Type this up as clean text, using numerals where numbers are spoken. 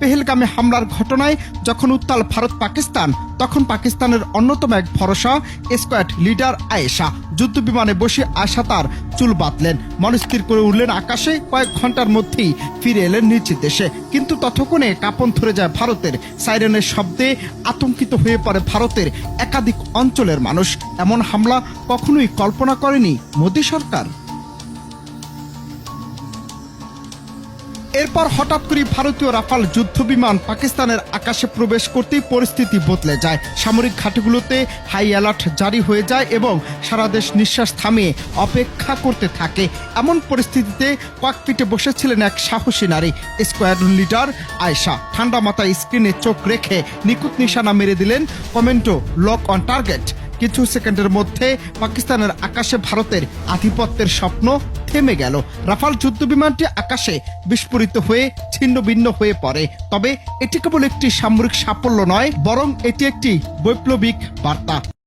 পেহেলগামে হামলার ঘটনায় যখন উত্তাল ভারত পাকিস্তান, তখন পাকিস্তানের অন্যতম এক ভরসা স্কোয়াড লিডার আয়েশা যুদ্ধবিমানে বসে আয়েশা তার চুল বাঁধলেন, মনস্থির করে উঠলেন আকাশে। কয়েক ঘন্টার মধ্যেই ফিরে এলেন নিজ দেশে। কিন্তু ততক্ষণে কাঁপন ধরে যায় ভারতের। সাইরেনের শব্দে আতঙ্কিত হয়ে পড়ে ভারতের একাধিক অঞ্চলের মানুষ। এমন হামলা কখনোই কল্পনা করেনি মোদী সরকার। এরপর হঠাৎ করে ভারতীয় রাফাল যুদ্ধবিমান পাকিস্তানের আকাশে প্রবেশ করতেই পরিস্থিতি বদলে যায়। সামরিক ঘাঁটিগুলোতে হাই অ্যালার্ট জারি হয়ে যায় এবং সারা দেশ নিঃশ্বাস থামিয়ে অপেক্ষা করতে থাকে। এমন পরিস্থিতিতে ককপিটে বসেছিলেন এক সাহসী নারী, স্কোয়াড্রন লিডার আয়েশা। ঠান্ডা মাথায় স্ক্রিনে চোখ রেখে নিখুঁত নিশানা মেরে দিলেন কমেন্টো লক অন টার্গেট। কিছু সেকেন্ডের মধ্যে পাকিস্তানের আকাশে ভারতের আধিপত্যের স্বপ্ন থেমে গেল। রাফাল যুদ্ধবিমানটি আকাশে বিস্ফোরিত হয়ে ছিন্ন ভিন্ন হয়ে পড়ে। তবে এটি কেবল একটি সামরিক সাফল্য নয়, বরং এটি একটি বৈপ্লবিক বার্তা।